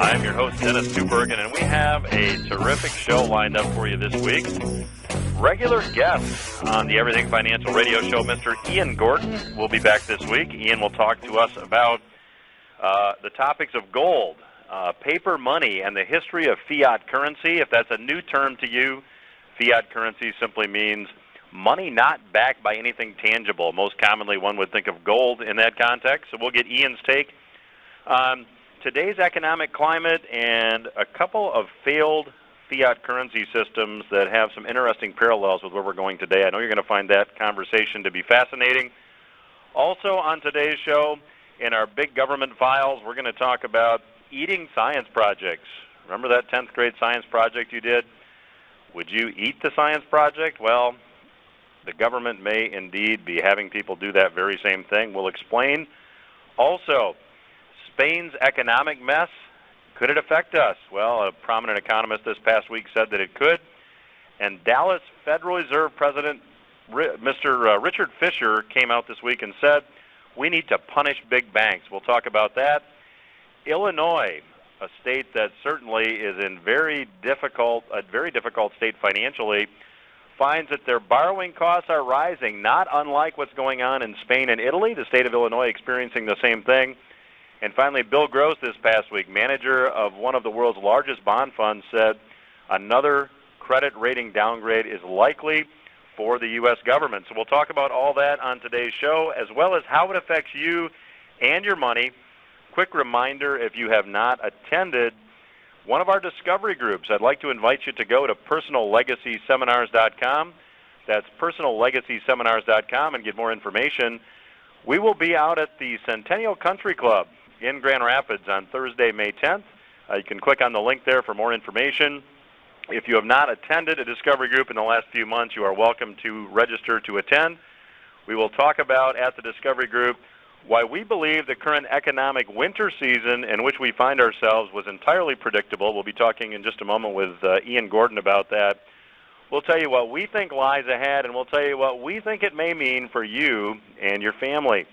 I'm your host, Dennis Tubbergen, and we have a terrific show lined up for you this week. Regular guest on the Everything Financial Radio Show, Mr. Ian Gordon, will be back this week. Ian will talk to us about the topics of gold, paper money, and the history of fiat currency. If that's a new term to you, fiat currency simply means money not backed by anything tangible. Most commonly, one would think of gold in that context. So we'll get Ian's take on today's economic climate and a couple of failed fiat currency systems that have some interesting parallels with where we're going today. I know you're going to find that conversation to be fascinating. Also on today's show, in our big government files, we're going to talk about eating science projects. Remember that 10th grade science project you did? Would you eat the science project? Well, the government may indeed be having people do that very same thing. We'll explain. Also, Spain's economic mess, could it affect us? Well, a prominent economist this past week said that it could. And Dallas Federal Reserve President Mr. Richard Fisher came out this week and said, we need to punish big banks. We'll talk about that. Illinois, a state that certainly is in a very difficult state financially, finds that their borrowing costs are rising, not unlike what's going on in Spain and Italy, the state of Illinois experiencing the same thing. And finally, Bill Gross this past week, manager of one of the world's largest bond funds, said another credit rating downgrade is likely for the U.S. government. So we'll talk about all that on today's show, as well as how it affects you and your money. Quick reminder, if you have not attended one of our discovery groups, I'd like to invite you to go to personallegacyseminars.com. That's personallegacyseminars.com and get more information. We will be out at the Centennial Country Club in Grand Rapids on Thursday, May 10th. You can click on the link there for more information. If you have not attended a discovery group in the last few months, you are welcome to register to attend. We will talk about at the discovery group why we believe the current economic winter season in which we find ourselves was entirely predictable. We'll be talking in just a moment with Ian Gordon about that. We'll tell you what we think lies ahead, and we'll tell you what we think it may mean for you and your family.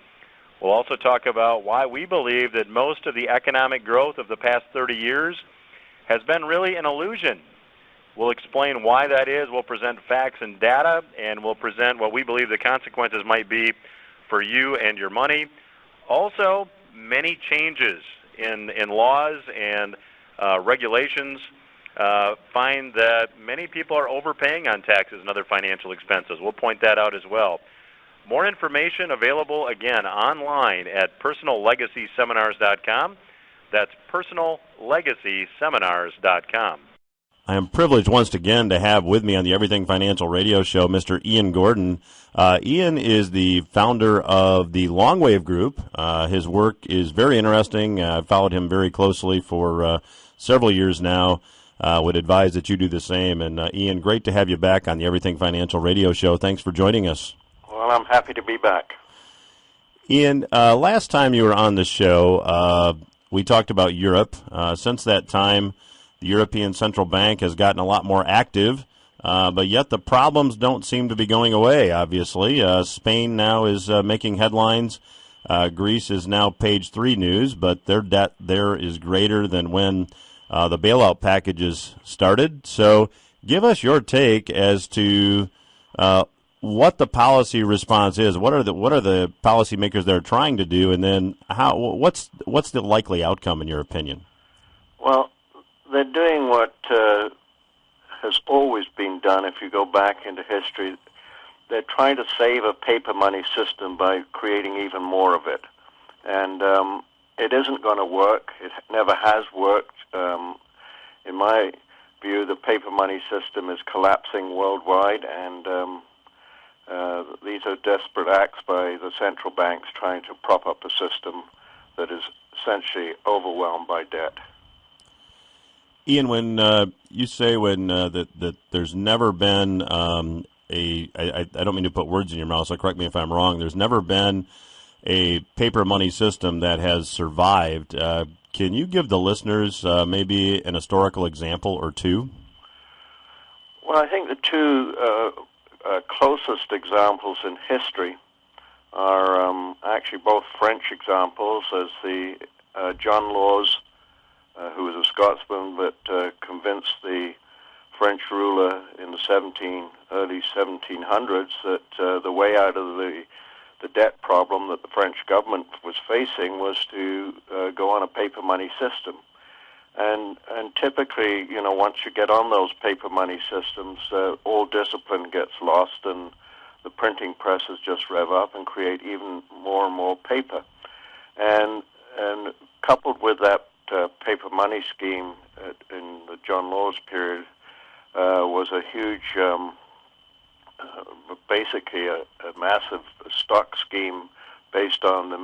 We'll also talk about why we believe that most of the economic growth of the past 30 years has been really an illusion. We'll explain why that is. We'll present facts and data, and we'll present what we believe the consequences might be for you and your money. Also, many changes in laws and regulations find that many people are overpaying on taxes and other financial expenses. We'll point that out as well. More information available, again, online at personallegacyseminars.com. That's personallegacyseminars.com. I am privileged once again to have with me on the Everything Financial Radio Show Mr. Ian Gordon. Ian is the founder of the Long Wave Group. His work is very interesting. I've followed him very closely for several years now. Would advise that you do the same. And Ian, great to have you back on the Everything Financial Radio Show. Thanks for joining us. Well, I'm happy to be back. Ian, last time you were on the show, we talked about Europe. Since that time, the European Central Bank has gotten a lot more active, but yet the problems don't seem to be going away, obviously. Spain now is making headlines. Greece is now page 3 news, but their debt there is greater than when the bailout packages started. So give us your take as to what the policy response is. What are the policymakers that are trying to do, and then what's the likely outcome in your opinion? Well, they're doing what has always been done. If you go back into history, they're trying to save a paper money system by creating even more of it, and it isn't going to work. It never has worked. In my view, the paper money system is collapsing worldwide, and these are desperate acts by the central banks trying to prop up a system that is essentially overwhelmed by debt. Ian, when you say that there's never been I don't mean to put words in your mouth, so correct me if I'm wrong, there's never been a paper money system that has survived. Can you give the listeners maybe an historical example or two? Well, I think the two closest examples in history are actually both French examples, as the John Laws, who was a Scotsman, but convinced the French ruler in the early 1700s that the way out of the debt problem that the French government was facing was to go on a paper money system. And typically, once you get on those paper money systems, all discipline gets lost, and the printing presses just rev up and create even more and more paper. And coupled with that paper money scheme in the John Laws period was a huge, basically a massive stock scheme based on the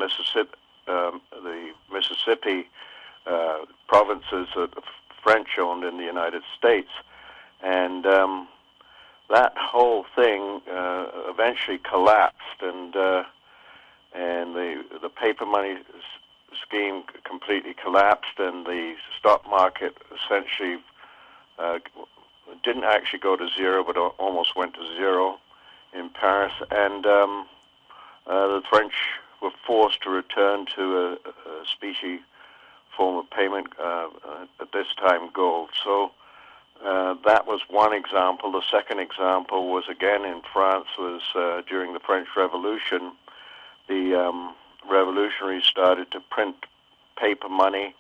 Mississippi provinces that the French owned in the United States. And that whole thing eventually collapsed, and the paper money scheme completely collapsed, and the stock market essentially didn't actually go to zero, but almost went to zero in Paris. And the French were forced to return to a specie form of payment, at this time gold. So that was one example. The second example was again in France, was during the French Revolution. The revolutionaries started to print paper money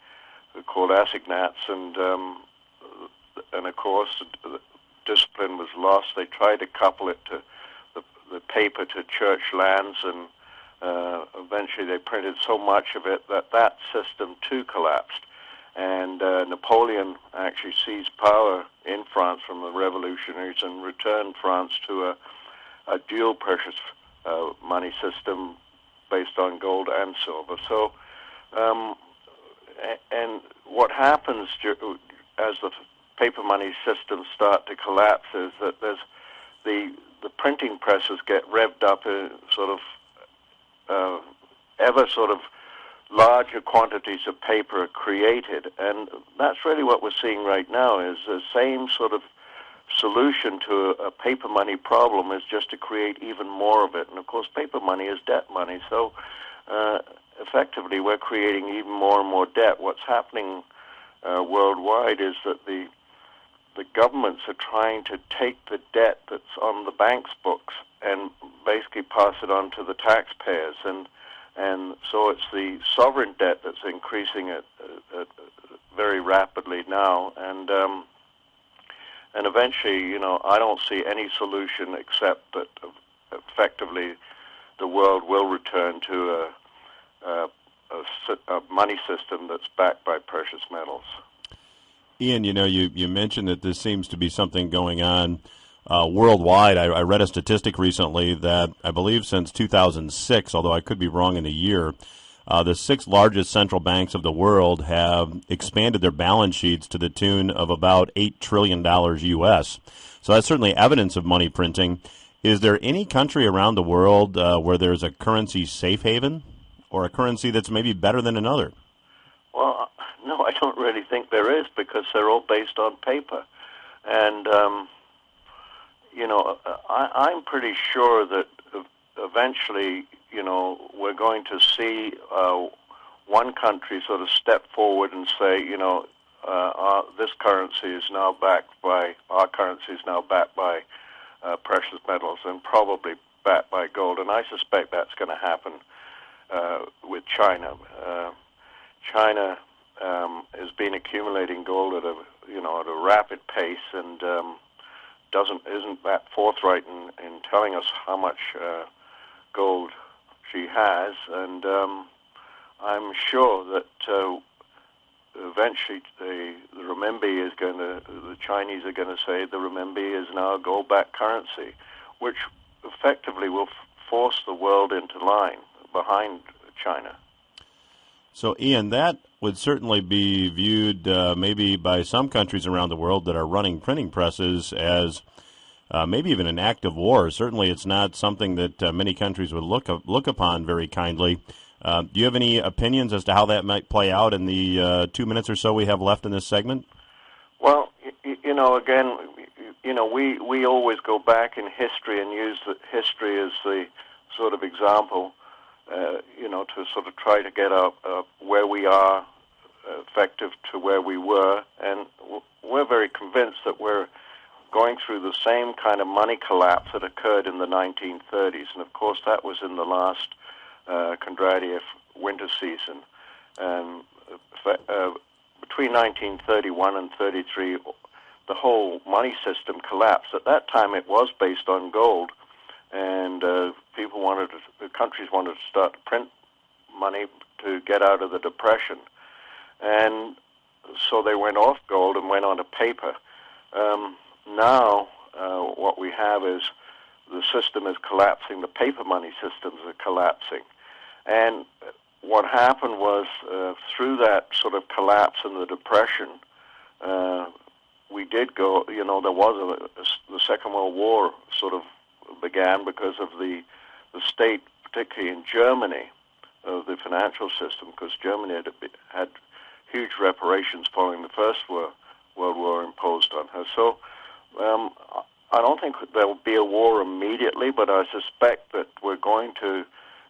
called assignats, and of course discipline was lost. They tried to couple it to the paper to church lands, and eventually they printed so much of it that system too collapsed. And Napoleon actually seized power in France from the revolutionaries and returned France to a dual precious money system based on gold and silver. So, and what happens as the paper money systems start to collapse is that there's the printing presses get revved up, ever larger quantities of paper are created, and that's really what we're seeing right now. Is the same sort of solution to a paper money problem is just to create even more of it. And of course, paper money is debt money, so effectively we're creating even more and more debt. What's happening worldwide is that the governments are trying to take the debt that's on the bank's books and basically pass it on to the taxpayers, and so it's the sovereign debt that's increasing it very rapidly now, and eventually, I don't see any solution except that effectively the world will return to a money system that's backed by precious metals. Ian, you mentioned that this seems to be something going on worldwide. I read a statistic recently that I believe since 2006, although I could be wrong in the year, the 6 largest central banks of the world have expanded their balance sheets to the tune of about $8 trillion U.S. So that's certainly evidence of money printing. Is there any country around the world where there's a currency safe haven, or a currency that's maybe better than another? Well, no, I don't really think there is, because they're all based on paper. And, I'm pretty sure that eventually, we're going to see one country sort of step forward and say, this currency is now backed by, our currency is now backed by precious metals, and probably backed by gold. And I suspect that's going to happen with China. China has been accumulating gold at a rapid pace, and isn't that forthright in telling us how much gold she has. And I'm sure that eventually the renminbi the Chinese are going to say the renminbi is now a gold-backed currency, which effectively will force the world into line behind China. So, Ian, that would certainly be viewed maybe by some countries around the world that are running printing presses as maybe even an act of war. Certainly it's not something that many countries would look upon very kindly. Do you have any opinions as to how that might play out in the 2 minutes or so we have left in this segment? Well, again, we always go back in history and use history as the sort of example. to sort of try to get up where we are effective to where we were. And we're very convinced that we're going through the same kind of money collapse that occurred in the 1930s. And, of course, that was in the last Kondratiev winter season. And between 1931 and 33, the whole money system collapsed. At that time, it was based on gold, and the countries wanted to start to print money to get out of the Depression. And so they went off gold and went on to paper. Now, what we have is the system is collapsing. The paper money systems are collapsing. And what happened was, through that sort of collapse in the Depression, we did go, there was the Second World War sort of began because of the state, particularly in Germany, of the financial system, because Germany had huge reparations following the First World War imposed on her. So I don't think there will be a war immediately, but I suspect that we're going to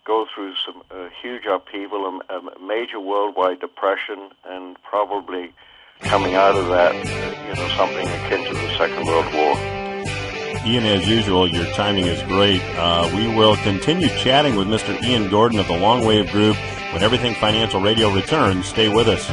go through some huge upheaval, a major worldwide depression, and probably coming out of that, something akin to the Second World War. Ian, as usual, your timing is great. We will continue chatting with Mr. Ian Gordon of the Long Wave Group when Everything Financial Radio returns. Stay with us.